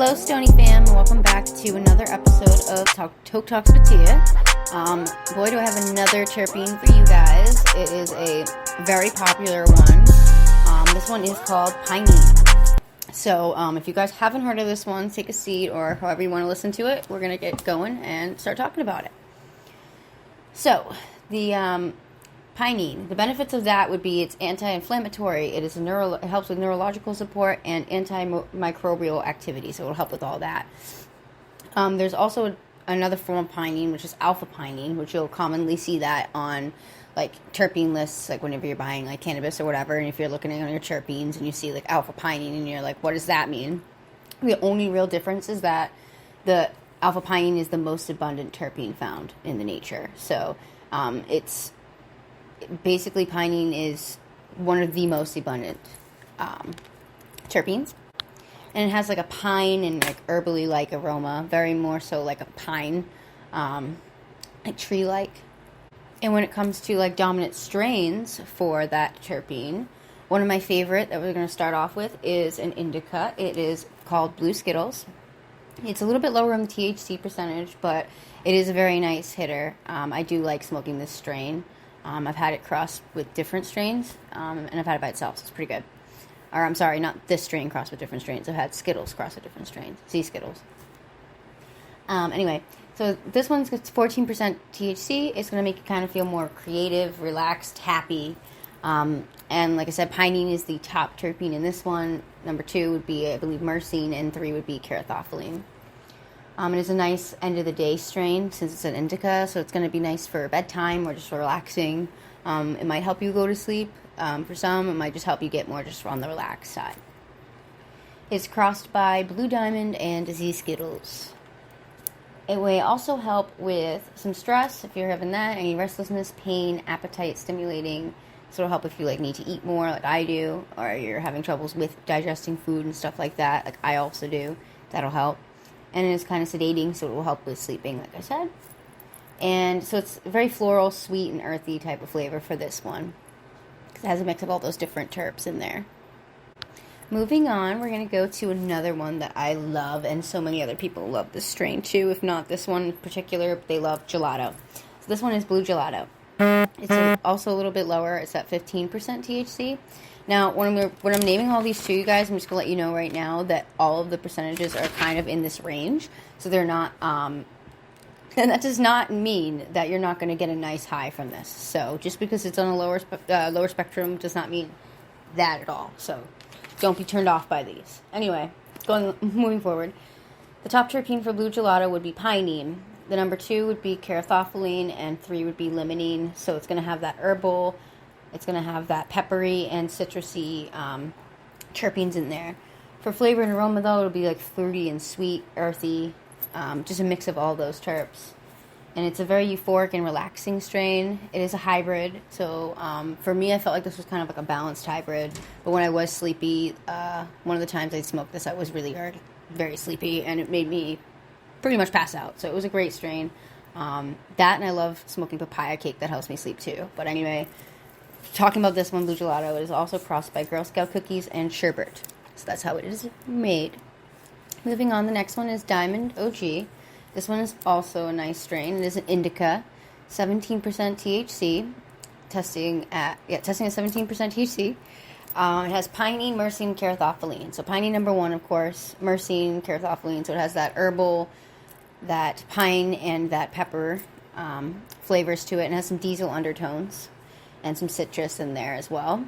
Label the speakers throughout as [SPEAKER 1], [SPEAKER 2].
[SPEAKER 1] Hello, Stoney fam, and welcome back to another episode of TokeTalks with Tia. Boy, do I have another terpene for you guys. It is a very popular one. This one is called Pinene. So, if you guys haven't heard of this one, take a seat, or however you want to listen to it. We're going to get going and start talking about it. So, the Pinene, the benefits of that would be it's anti-inflammatory, it helps with neurological support and antimicrobial activity, so it'll help with all that. There's also another form of pinene, which is alpha pinene, which you'll commonly see that on like terpene lists, like whenever you're buying like cannabis or whatever, and if you're looking at your terpenes and you see like alpha pinene and you're like, what does that mean? The only real difference is that the alpha pinene is the most abundant terpene found in the nature. So it's basically pinene is one of the most abundant terpenes, and it has like a pine and like herbally like aroma, very more so like a pine, like tree like. And when it comes to like dominant strains for that terpene, one of my favorite that we're going to start off with is an indica. It is called Blue Skittles. It's a little bit lower on the THC percentage, but it is a very nice hitter. I do like smoking this strain. I've had it crossed with different strains, and I've had it by itself, so it's pretty good. Or, I'm sorry, not this strain crossed with different strains. I've had Skittles crossed with different strains. Skittles. Anyway, so this one's 14% THC. It's going to make you kind of feel more creative, relaxed, happy. And like I said, pinene is the top terpene in this one. Number 2 would be, I believe, myrcene, and 3 would be caryophyllene. It is a nice end-of-the-day strain since it's an indica, so it's going to be nice for bedtime or just relaxing. It might help you go to sleep. For some, it might just help you get more just on the relaxed side. It's crossed by Blue Diamond and Skittles. It may also help with some stress, if you're having that, any restlessness, pain, appetite stimulating. So it'll help if you like need to eat more, like I do, or you're having troubles with digesting food and stuff like that, like I also do. That'll help. And it is kind of sedating, so it will help with sleeping, like I said. And so it's a very floral, sweet, and earthy type of flavor for this one, because it has a mix of all those different terps in there. Moving on, we're going to go to another one that I love, and so many other people love this strain too, if not this one in particular, they love Gelato. So this one is Blue Gelato. It's also a little bit lower. It's at 15% THC. Now, when I'm naming all these to you guys, I'm just going to let you know right now that all of the percentages are kind of in this range. So they're not, and that does not mean that you're not going to get a nice high from this. So just because it's on a lower spectrum does not mean that at all. So don't be turned off by these. Anyway, moving forward. The top terpene for Blue Gelato would be pinene. The number 2 would be caryophyllene, and 3 would be limonene. So it's going to have that herbal, it's going to have that peppery and citrusy terpenes in there. For flavor and aroma, though, it'll be like fruity and sweet, earthy, just a mix of all those terps. And it's a very euphoric and relaxing strain. It is a hybrid, so for me, I felt like this was kind of like a balanced hybrid. But when I was sleepy, one of the times I smoked this, I was really very sleepy, and it made me pretty much pass out. So it was a great strain. That, and I love smoking papaya cake. That helps me sleep too. But anyway, talking about this one, Blue Gelato, it is also crossed by Girl Scout cookies and sherbet. So that's how it is made. Moving on, the next one is Diamond OG. This one is also a nice strain. It is an indica, 17% THC, testing at 17% THC. It has pinene, myrcene, caryophyllene. So pinene number 1, of course, myrcene, caryophyllene. So it has that herbal, that pine, and that pepper flavors to it, and has some diesel undertones and some citrus in there as well.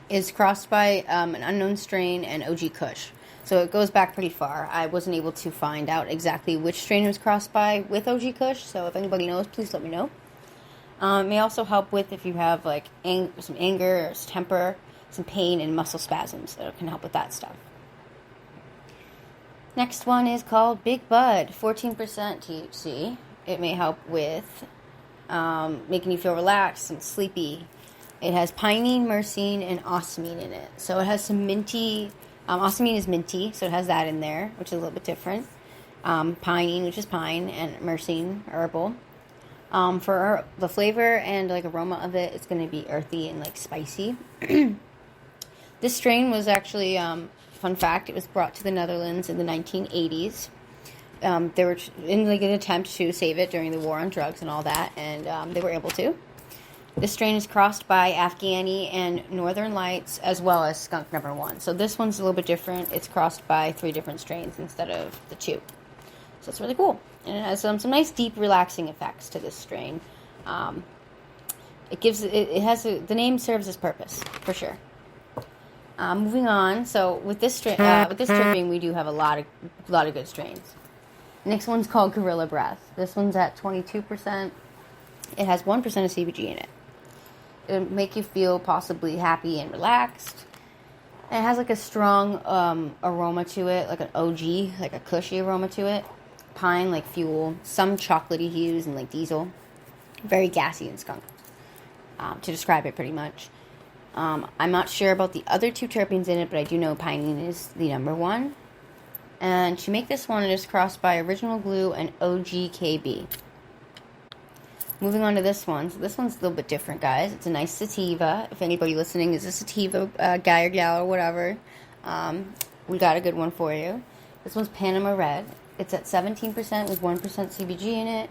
[SPEAKER 1] Is crossed by an unknown strain and OG Kush. So it goes back pretty far. I wasn't able to find out exactly which strain it was crossed by with OG Kush, so if anybody knows, please let me know. It may also help with if you have like some anger or temper, some pain and muscle spasms. So it can help with that stuff. Next one is called Big Bud, 14% THC. It may help with making you feel relaxed and sleepy. It has pinene, myrcene, and osmine in it. So it has some minty. Osmine is minty, so it has that in there, which is a little bit different. Pinene, which is pine, and myrcene, herbal. For the flavor and like aroma of it, it's going to be earthy and like spicy. This strain was actually fun fact, it was brought to the Netherlands in the 1980s. They were in like an attempt to save it during the war on drugs and all that, and they were able to. This strain is crossed by Afghani and Northern Lights, as well as Skunk Number 1. So this one's a little bit different. It's crossed by 3 different strains instead of the 2. So it's really cool. And it has some nice, deep, relaxing effects to this strain. The name serves its purpose, for sure. Moving on. So with this terpene, we do have a lot of good strains. Next one's called Gorilla Breath. This one's at 22%. It has 1% of CBG in it. It'll make you feel possibly happy and relaxed. And it has like a strong aroma to it, like an OG, like a cushy aroma to it. Pine, like fuel. Some chocolatey hues and like diesel. Very gassy and skunk, to describe it pretty much. I'm not sure about the other 2 terpenes in it, but I do know pinene is the number 1. And to make this one, it is crossed by Original Glue and OGKB. Moving on to this one. So this one's a little bit different, guys. It's a nice sativa. If anybody listening is a sativa guy or gal or whatever, we got a good one for you. This one's Panama Red. It's at 17% with 1% CBG in it.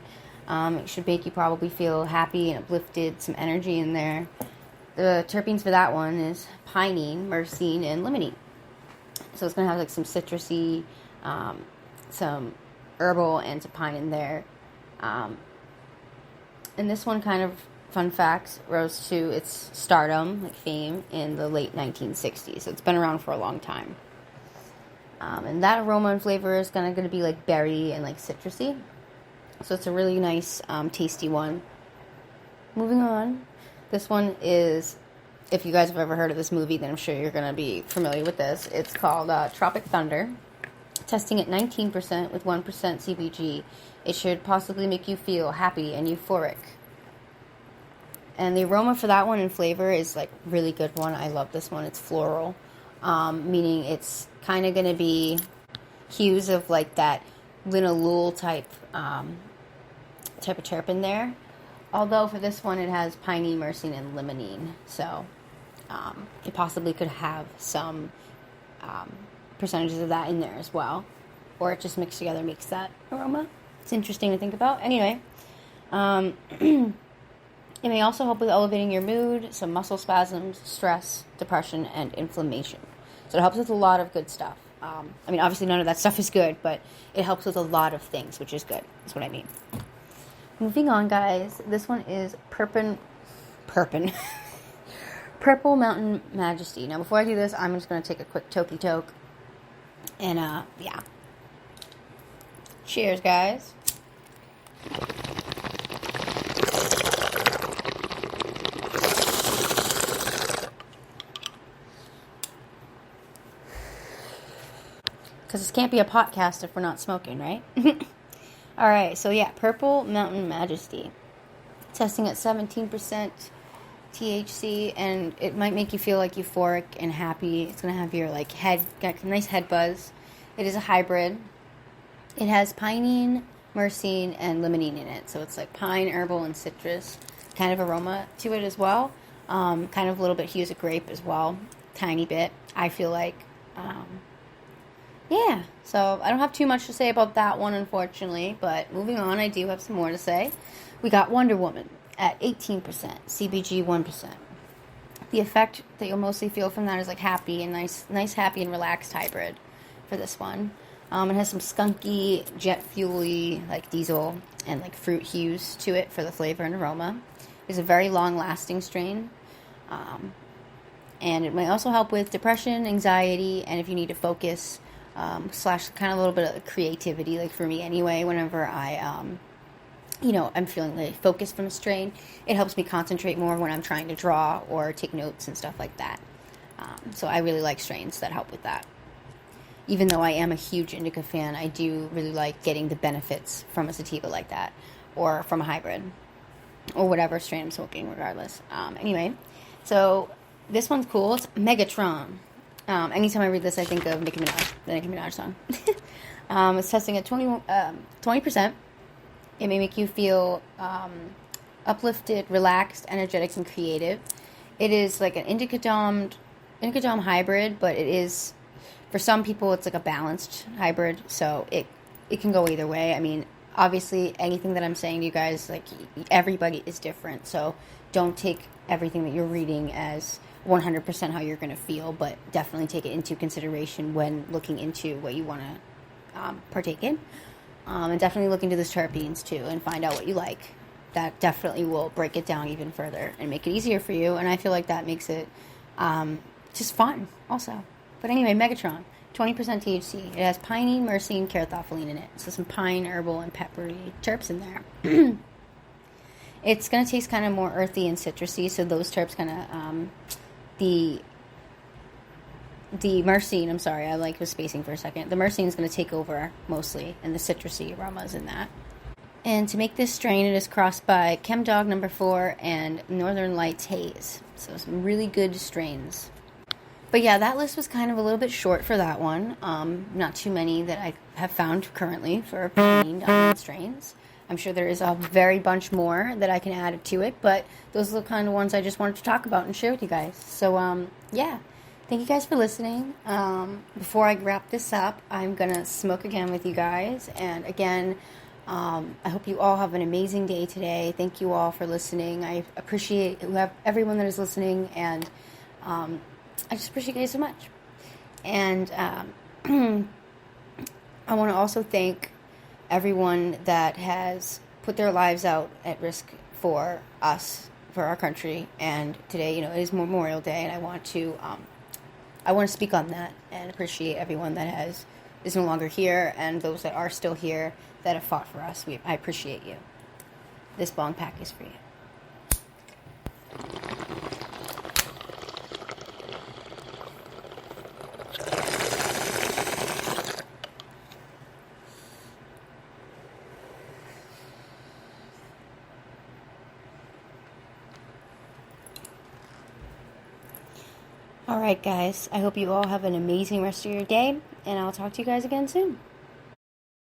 [SPEAKER 1] It should make you probably feel happy and uplifted, some energy in there. The terpenes for that one is pinene, myrcene, and limonene. So it's going to have like some citrusy, some herbal, and some pine in there. And this one, kind of fun fact, rose to its stardom, like fame, in the late 1960s. So it's been around for a long time. And that aroma and flavor is going to be like berry and like citrusy. So it's a really nice, tasty one. Moving on. This one is, if you guys have ever heard of this movie, then I'm sure you're going to be familiar with this. It's called Tropic Thunder. Testing at 19% with 1% CBG. It should possibly make you feel happy and euphoric. And the aroma for that one and flavor is like really good one. I love this one. It's floral. Meaning it's kind of going to be hues of like that linalool type of terpene there. Although for this one it has pinene, myrcene, and limonene. So it possibly could have some percentages of that in there as well. Or it just mixed together makes that aroma. It's interesting to think about. Anyway, it may also help with elevating your mood, some muscle spasms, stress, depression, and inflammation. So it helps with a lot of good stuff. I mean, obviously none of that stuff is good, but it helps with a lot of things, which is good. That's what I mean. Moving on, guys. This one is Purple Mountain Majesty. Now, before I do this, I'm just going to take a quick Toke Talk. And, yeah. Cheers, guys. Because this can't be a podcast if we're not smoking, right? Alright, so yeah, Purple Mountain Majesty. Testing at 17% THC, and it might make you feel like euphoric and happy. It's going to have your like head, got a nice head buzz. It is a hybrid. It has pinene, myrcene, and limonene in it. So it's like pine, herbal, and citrus kind of aroma to it as well. Kind of a little bit hues of grape as well. Tiny bit, I feel like. Yeah, so I don't have too much to say about that one, unfortunately, but moving on, I do have some more to say. We got Wonder Woman at 18%, CBG 1%. The effect that you'll mostly feel from that is like happy and nice, happy and relaxed hybrid for this one. It has some skunky, jet fuel-y, like diesel and like fruit hues to it for the flavor and aroma. It's a very long-lasting strain. And it may also help with depression, anxiety, and if you need to focus, slash kind of a little bit of creativity, like for me anyway, whenever I, I'm feeling like focused from a strain, it helps me concentrate more when I'm trying to draw or take notes and stuff like that. So I really like strains that help with that. Even though I am a huge indica fan, I do really like getting the benefits from a sativa like that, or from a hybrid, or whatever strain I'm smoking, regardless. Anyway, so this one's cool. It's Megatron. Anytime I read this, I think of Nicki Minaj, the Nicki Minaj song. It's testing at 20%. It may make you feel uplifted, relaxed, energetic, and creative. It is like an indica dom hybrid, but it is For some people, it's like a balanced hybrid, so it can go either way. I mean, obviously, anything that I'm saying to you guys, like, everybody is different, so don't take everything that you're reading as 100% how you're going to feel, but definitely take it into consideration when looking into what you want to partake in. And definitely look into those terpenes, too, and find out what you like. That definitely will break it down even further and make it easier for you, and I feel like that makes it just fun, also. But anyway, Megatron, 20% THC. It has pinene, myrcene, caryophyllene in it. So some pine, herbal, and peppery terps in there. It's going to taste kind of more earthy and citrusy, so those terps kind of, the myrcene, I'm sorry, I was spacing for a second. The myrcene is going to take over mostly, and the citrusy aromas in that. And to make this strain, it is crossed by Chemdog No. 4 and Northern Lights Haze. So some really good strains. But yeah, that list was kind of a little bit short for that one. Not too many that I have found currently for pinene dominant strains. I'm sure there is a very bunch more that I can add to it, but those are the kind of ones I just wanted to talk about and share with you guys. So, yeah. Thank you guys for listening. Before I wrap this up, I'm going to smoke again with you guys. And again, I hope you all have an amazing day today. Thank you all for listening. I appreciate everyone that is listening, and I just appreciate you guys so much. And I want to also thank everyone that has put their lives out at risk for us, for our country. And today, it is Memorial Day, and I want to speak on that and appreciate everyone that is no longer here, and those that are still here that have fought for us. I appreciate you. This bong pack is for you. Alright guys, I hope you all have an amazing rest of your day, and I'll talk to you guys again soon.